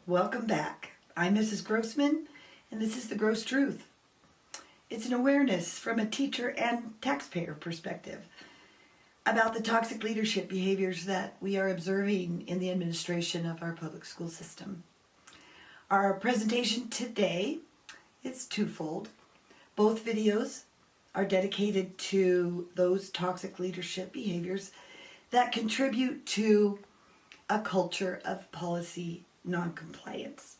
Welcome back. I'm Mrs. Grossman, and this is The Gross Truth. It's an awareness from a teacher and taxpayer perspective about the toxic leadership behaviors that we are observing in the administration of our public school system. Our presentation today is twofold. Both videos are dedicated to those toxic leadership behaviors that contribute to a culture of policy noncompliance.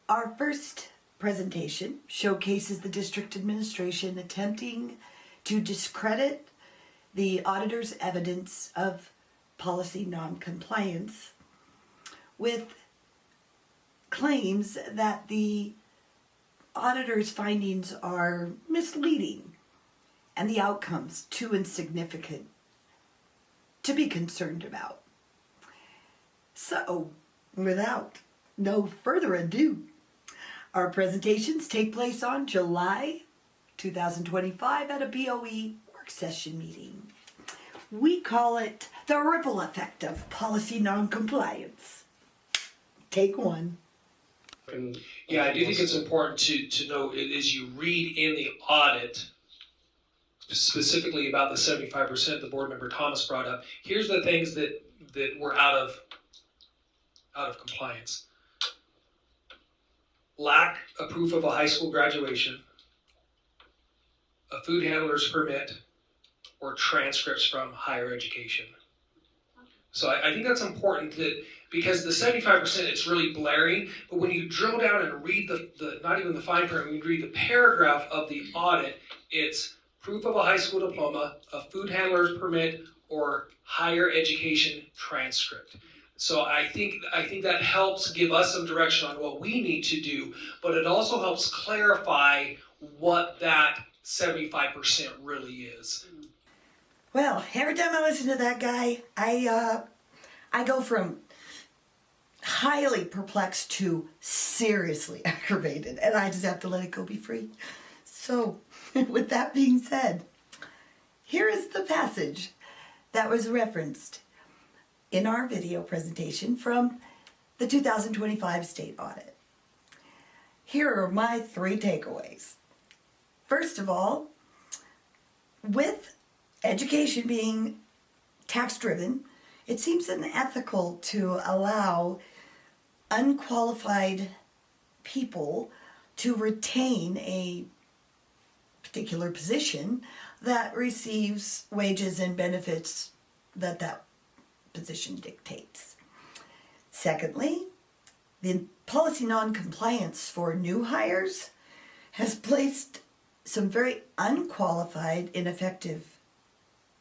Our first presentation showcases the district administration attempting to discredit the auditor's evidence of policy noncompliance with claims that the auditor's findings are misleading and the outcomes too insignificant to be concerned about. So, without no further ado, our presentations take place on July 2025 at a BOE work session meeting. We call it the ripple effect of policy noncompliance. Take one. Yeah, I do think it's important to know as you read in the audit, specifically about the 75% the board member Thomas brought up, here's the things that were out of compliance. Lack of proof of a high school graduation, a food handler's permit, or transcripts from higher education. So I think that's important because the 75%, it's really blaring, but when you drill down and read the not even the fine print, when you read the paragraph of the audit, it's proof of a high school diploma, a food handler's permit, or higher education transcript. So I think that helps give us some direction on what we need to do, but it also helps clarify what that 75% really is. Well, every time I listen to that guy, I go from highly perplexed to seriously aggravated, and I just have to let it go be free. So, with that being said, here is the passage that was referenced in our video presentation from the 2025 state audit. Here are my 3 takeaways. First of all, with education being tax-driven, it seems unethical to allow unqualified people to retain a particular position that receives wages and benefits that position dictates. Secondly, the policy noncompliance for new hires has placed some very unqualified, ineffective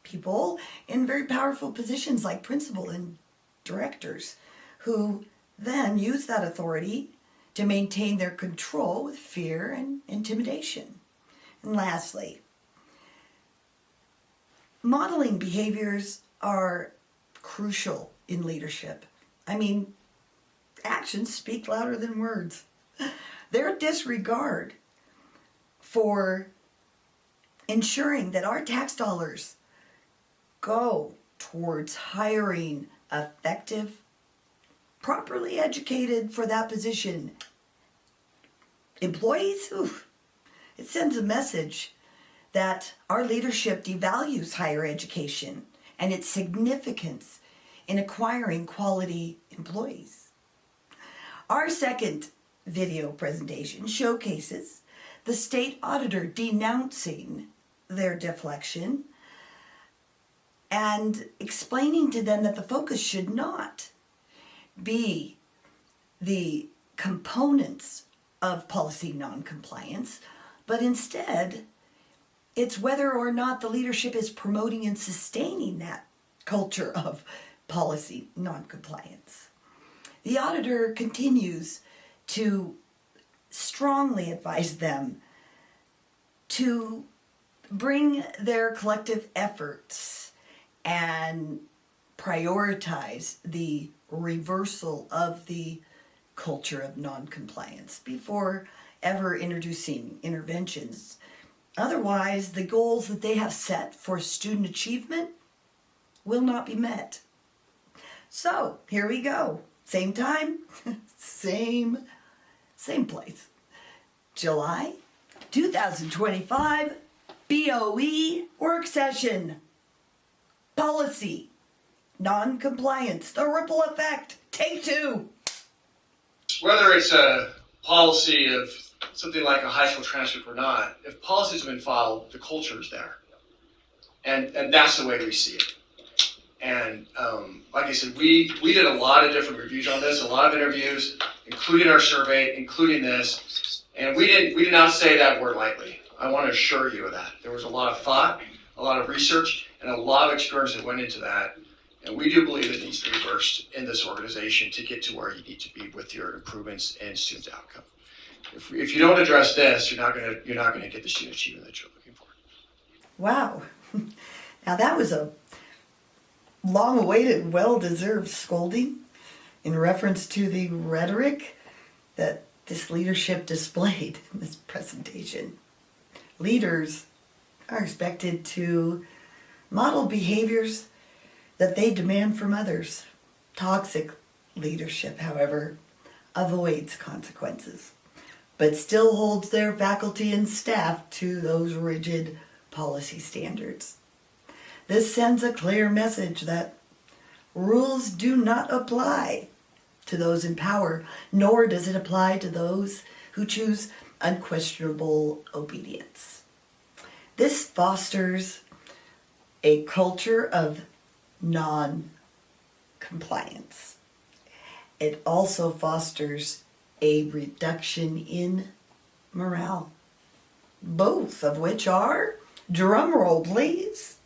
people in very powerful positions like principal and directors, who then use that authority to maintain their control with fear and intimidation. And lastly, modeling behaviors are crucial in leadership. I mean, actions speak louder than words. Their disregard for ensuring that our tax dollars go towards hiring effective, properly educated for that position employees, it sends a message that our leadership devalues higher education and its significance in acquiring quality employees. Our second video presentation showcases the state auditor denouncing their deflection and explaining to them that the focus should not be the components of policy noncompliance, but instead it's whether or not the leadership is promoting and sustaining that culture of policy noncompliance. The auditor continues to strongly advise them to bring their collective efforts and prioritize the reversal of the culture of noncompliance before ever introducing interventions. Otherwise, the goals that they have set for student achievement will not be met. So, here we go. Same time, same place. July 2025 BOE work session. Policy, non-compliance, the ripple effect, take 2. Whether it's a policy of something like a high school transcript or not, if policies have been followed, the culture is there. And that's the way we see it. And like I said, we did a lot of different reviews on this, a lot of interviews, including our survey, including this. And we did not say that word lightly. I want to assure you of that. There was a lot of thought, a lot of research, and a lot of experience that went into that. And we do believe it needs to be reversed in this organization to get to where you need to be with your improvements in student outcome. If you don't address this, you're not gonna get the student achievement that you're looking for. Wow. Now that was a long-awaited, well-deserved scolding in reference to the rhetoric that this leadership displayed in this presentation. Leaders are expected to model behaviors that they demand from others. Toxic leadership, however, avoids consequences, but still holds their faculty and staff to those rigid policy standards. This sends a clear message that rules do not apply to those in power, nor does it apply to those who choose unquestionable obedience. This fosters a culture of non-compliance. It also fosters a reduction in morale, both of which are, drum roll please,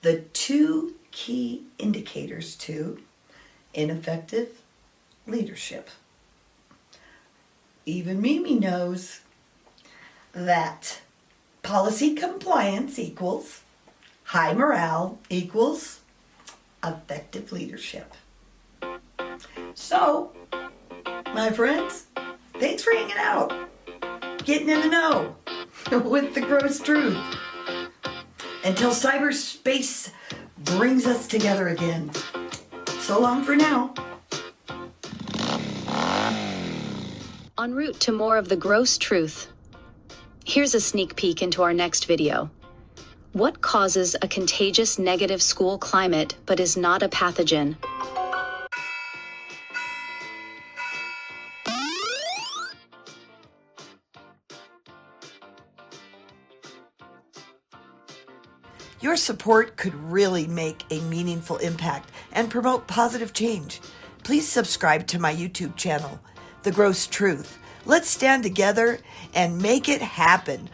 the 2 key indicators to ineffective leadership. Even Mimi knows that policy compliance equals high morale equals effective leadership. So, my friends, thanks for hanging out, getting in the know with the gross truth. Until cyberspace brings us together again. So long for now. En route to more of the gross truth. Here's a sneak peek into our next video. What causes a contagious negative school climate but is not a pathogen? Your support could really make a meaningful impact and promote positive change. Please subscribe to my YouTube channel, The Gross Truth. Let's stand together and make it happen.